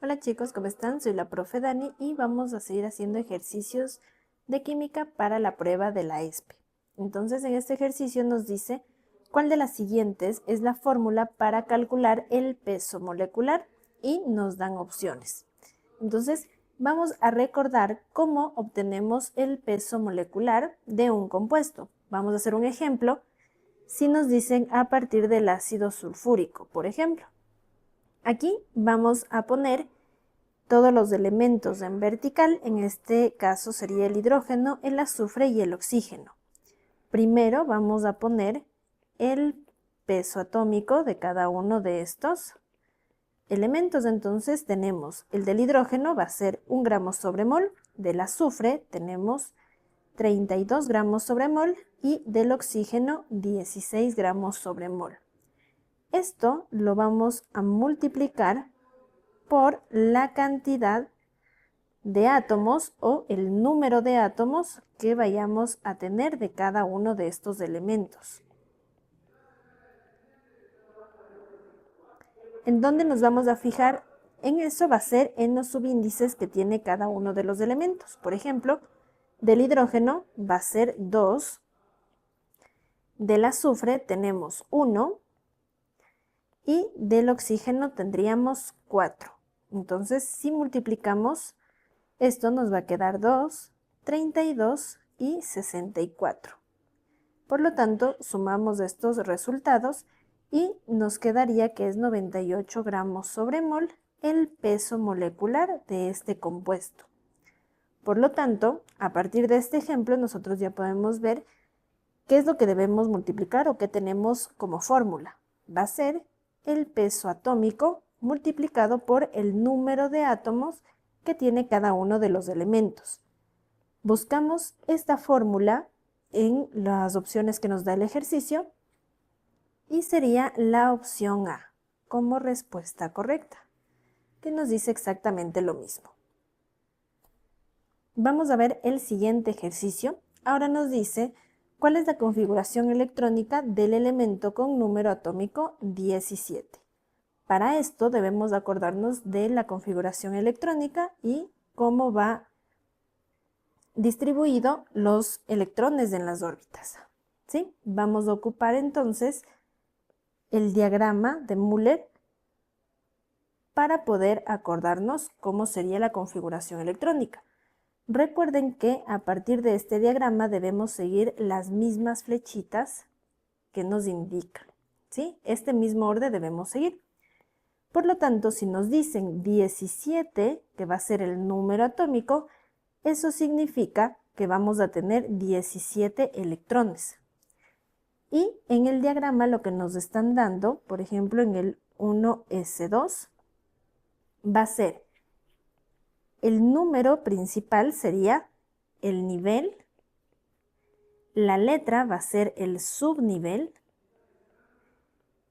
Hola chicos, ¿cómo están? Soy la profe Dani y vamos a seguir haciendo ejercicios de química para la prueba de la ESPE. Entonces en este ejercicio nos dice cuál de las siguientes es la fórmula para calcular el peso molecular y nos dan opciones. Entonces vamos a recordar cómo obtenemos el peso molecular de un compuesto. Vamos a hacer un ejemplo si nos dicen a partir del ácido sulfúrico, por ejemplo. Aquí vamos a poner todos los elementos en vertical, en este caso sería el hidrógeno, el azufre y el oxígeno. Primero vamos a poner el peso atómico de cada uno de estos elementos. Entonces tenemos el del hidrógeno, va a ser 1 gramo sobre mol, del azufre tenemos 32 gramos sobre mol y del oxígeno 16 gramos sobre mol. Esto lo vamos a multiplicar por la cantidad de átomos o el número de átomos que vayamos a tener de cada uno de estos elementos. ¿En dónde nos vamos a fijar? En eso va a ser en los subíndices que tiene cada uno de los elementos. Por ejemplo, del hidrógeno va a ser 2, del azufre tenemos 1 y del oxígeno tendríamos 4. Entonces, si multiplicamos, esto nos va a quedar 2, 32 y 64. Por lo tanto, sumamos estos resultados y nos quedaría que es 98 gramos sobre mol el peso molecular de este compuesto. Por lo tanto, a partir de este ejemplo, nosotros ya podemos ver qué es lo que debemos multiplicar o qué tenemos como fórmula. Va a ser el peso atómico multiplicado por el número de átomos que tiene cada uno de los elementos. Buscamos esta fórmula en las opciones que nos da el ejercicio y sería la opción A como respuesta correcta, que nos dice exactamente lo mismo. Vamos a ver el siguiente ejercicio. Ahora nos dice cuál es la configuración electrónica del elemento con número atómico 17. Para esto debemos acordarnos de la configuración electrónica y cómo va distribuido los electrones en las órbitas. ¿Sí? Vamos a ocupar entonces el diagrama de Müller para poder acordarnos cómo sería la configuración electrónica. Recuerden que a partir de este diagrama debemos seguir las mismas flechitas que nos indican, ¿sí? Este mismo orden debemos seguir. Por lo tanto, si nos dicen 17, que va a ser el número atómico, eso significa que vamos a tener 17 electrones. Y en el diagrama lo que nos están dando, por ejemplo, en el 1s2, va a ser el número principal sería el nivel, la letra va a ser el subnivel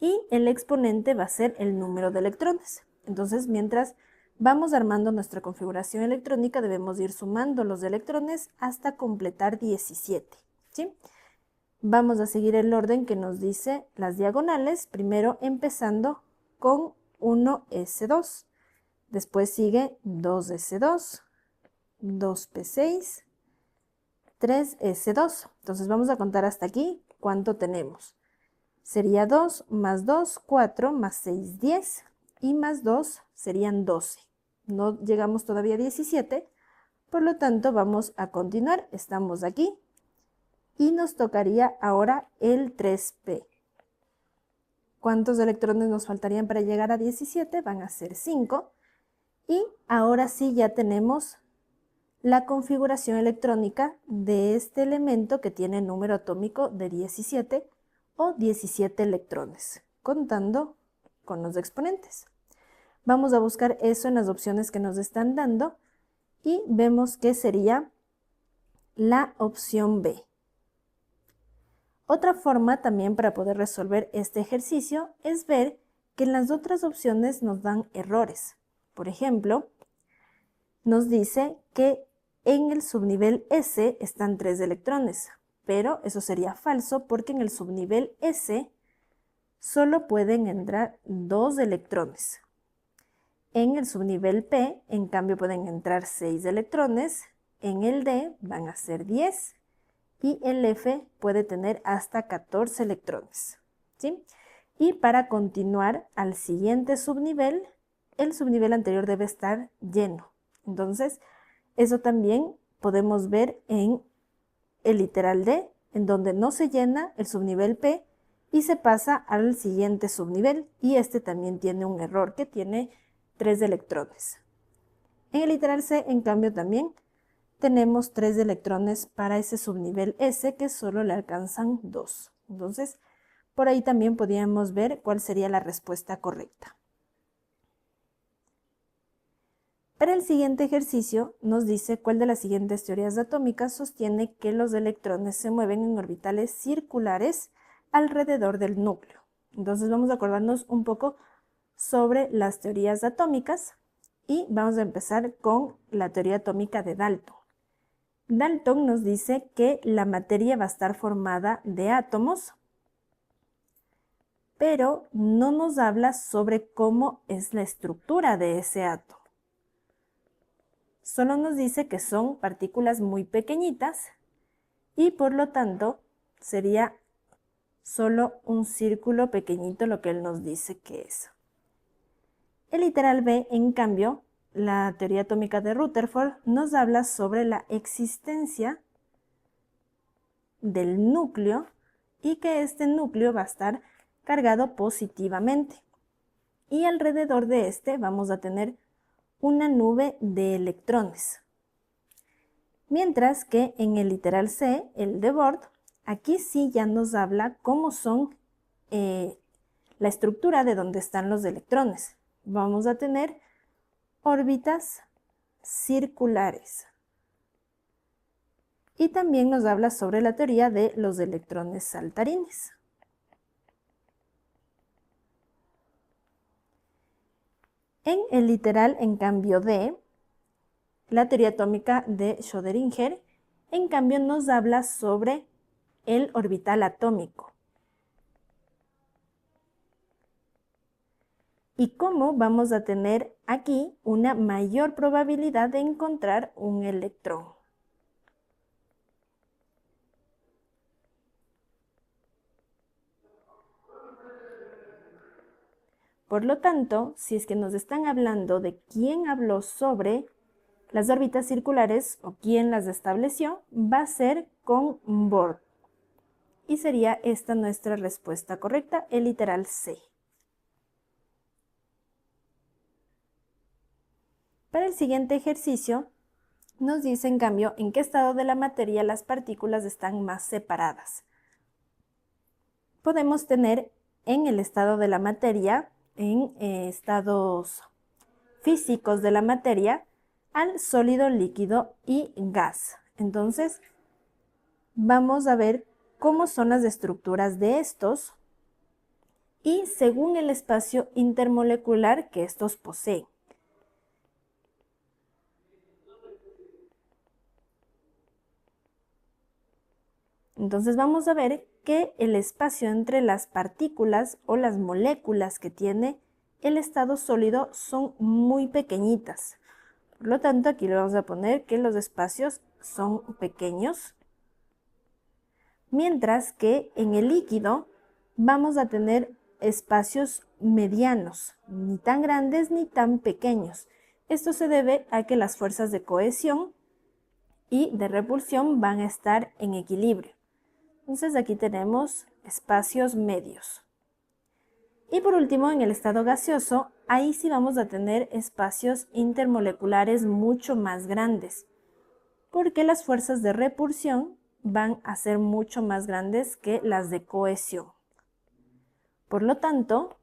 y el exponente va a ser el número de electrones. Entonces, mientras vamos armando nuestra configuración electrónica, debemos ir sumando los electrones hasta completar 17, ¿sí? Vamos a seguir el orden que nos dice las diagonales, primero empezando con 1s2. Después sigue 2s2, 2p6, 3s2. Entonces vamos a contar hasta aquí cuánto tenemos. Sería 2 más 2, 4, más 6, 10 y más 2 serían 12. No llegamos todavía a 17, por lo tanto vamos a continuar. Estamos aquí y nos tocaría ahora el 3p. ¿Cuántos electrones nos faltarían para llegar a 17? Van a ser 5. Y ahora sí ya tenemos la configuración electrónica de este elemento que tiene número atómico de 17 o 17 electrones, contando con los exponentes. Vamos a buscar eso en las opciones que nos están dando y vemos que sería la opción B. Otra forma también para poder resolver este ejercicio es ver que en las otras opciones nos dan errores. Por ejemplo, nos dice que en el subnivel S están 3 electrones, pero eso sería falso porque en el subnivel S solo pueden entrar 2 electrones. En el subnivel P, en cambio, pueden entrar 6 electrones. En el D van a ser 10 y el F puede tener hasta 14 electrones, ¿sí? Y para continuar al siguiente subnivel, el subnivel anterior debe estar lleno. Entonces, eso también podemos ver en el literal D, en donde no se llena el subnivel P y se pasa al siguiente subnivel, y este también tiene un error que tiene 3 electrones. En el literal C, en cambio, también tenemos 3 electrones para ese subnivel S que solo le alcanzan 2. Entonces, por ahí también podríamos ver cuál sería la respuesta correcta. Para el siguiente ejercicio nos dice cuál de las siguientes teorías atómicas sostiene que los electrones se mueven en orbitales circulares alrededor del núcleo. Entonces vamos a acordarnos un poco sobre las teorías atómicas y vamos a empezar con la teoría atómica de Dalton. Dalton nos dice que la materia va a estar formada de átomos, pero no nos habla sobre cómo es la estructura de ese átomo. Solo nos dice que son partículas muy pequeñitas y por lo tanto sería solo un círculo pequeñito lo que él nos dice que es. El literal B, en cambio, la teoría atómica de Rutherford nos habla sobre la existencia del núcleo y que este núcleo va a estar cargado positivamente. Y alrededor de este vamos a tener una nube de electrones. Mientras que en el literal C, el de Bohr, aquí sí ya nos habla cómo son la estructura de donde están los electrones. Vamos a tener órbitas circulares. Y también nos habla sobre la teoría de los electrones saltarines. En el literal, en cambio de la teoría atómica de Schrödinger, en cambio nos habla sobre el orbital atómico. Y cómo vamos a tener aquí una mayor probabilidad de encontrar un electrón. Por lo tanto, si es que nos están hablando de quién habló sobre las órbitas circulares o quién las estableció, va a ser con Bohr. Y sería esta nuestra respuesta correcta, el literal C. Para el siguiente ejercicio, nos dice en cambio en qué estado de la materia las partículas están más separadas. Podemos tener en el estado de la materia, en estados físicos de la materia, al sólido, líquido y gas. Entonces, vamos a ver cómo son las estructuras de estos y según el espacio intermolecular que estos poseen. Entonces vamos a ver que el espacio entre las partículas o las moléculas que tiene el estado sólido son muy pequeñitas. Por lo tanto, aquí le vamos a poner que los espacios son pequeños. Mientras que en el líquido vamos a tener espacios medianos, ni tan grandes ni tan pequeños. Esto se debe a que las fuerzas de cohesión y de repulsión van a estar en equilibrio. Entonces aquí tenemos espacios medios. Y por último, en el estado gaseoso, ahí sí vamos a tener espacios intermoleculares mucho más grandes, porque las fuerzas de repulsión van a ser mucho más grandes que las de cohesión. Por lo tanto,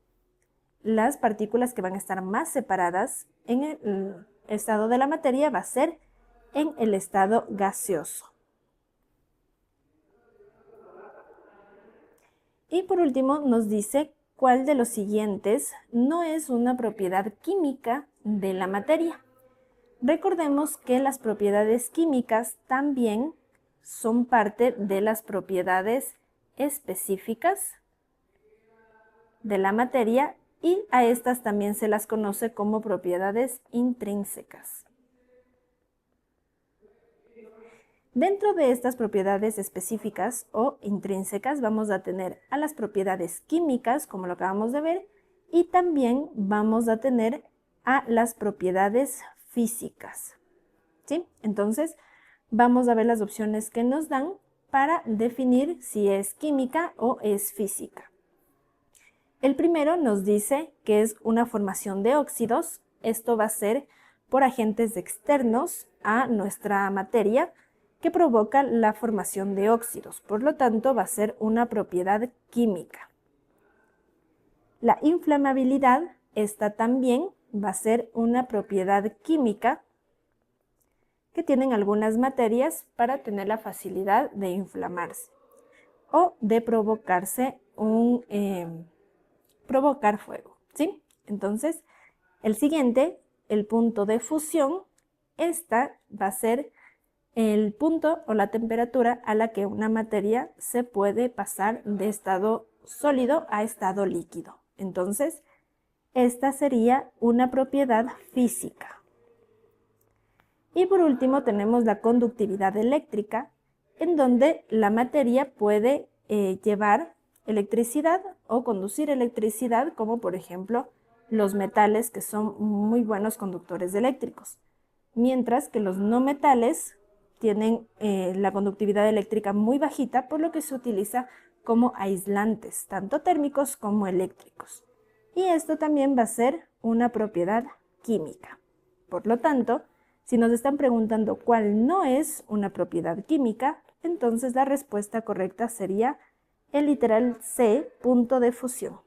las partículas que van a estar más separadas en el estado de la materia va a ser en el estado gaseoso. Y por último nos dice cuál de los siguientes no es una propiedad química de la materia. Recordemos que las propiedades químicas también son parte de las propiedades específicas de la materia y a estas también se las conoce como propiedades intrínsecas. Dentro de estas propiedades específicas o intrínsecas vamos a tener a las propiedades químicas, como lo acabamos de ver, y también vamos a tener a las propiedades físicas. ¿Sí? Entonces, vamos a ver las opciones que nos dan para definir si es química o es física. El primero nos dice que es una formación de óxidos. Esto va a ser por agentes externos a nuestra materia que provoca la formación de óxidos. Por lo tanto, va a ser una propiedad química. La inflamabilidad, esta también va a ser una propiedad química que tienen algunas materias para tener la facilidad de inflamarse o de provocar fuego, ¿sí? Entonces, el siguiente, el punto de fusión, esta va a ser el punto o la temperatura a la que una materia se puede pasar de estado sólido a estado líquido. Entonces, esta sería una propiedad física. Y por último tenemos la conductividad eléctrica, en donde la materia puede llevar electricidad o conducir electricidad, como por ejemplo los metales, que son muy buenos conductores eléctricos, mientras que los no metales tienen la conductividad eléctrica muy bajita, por lo que se utiliza como aislantes, tanto térmicos como eléctricos. Y esto también va a ser una propiedad química. Por lo tanto, si nos están preguntando cuál no es una propiedad química, entonces la respuesta correcta sería el literal C, punto de fusión.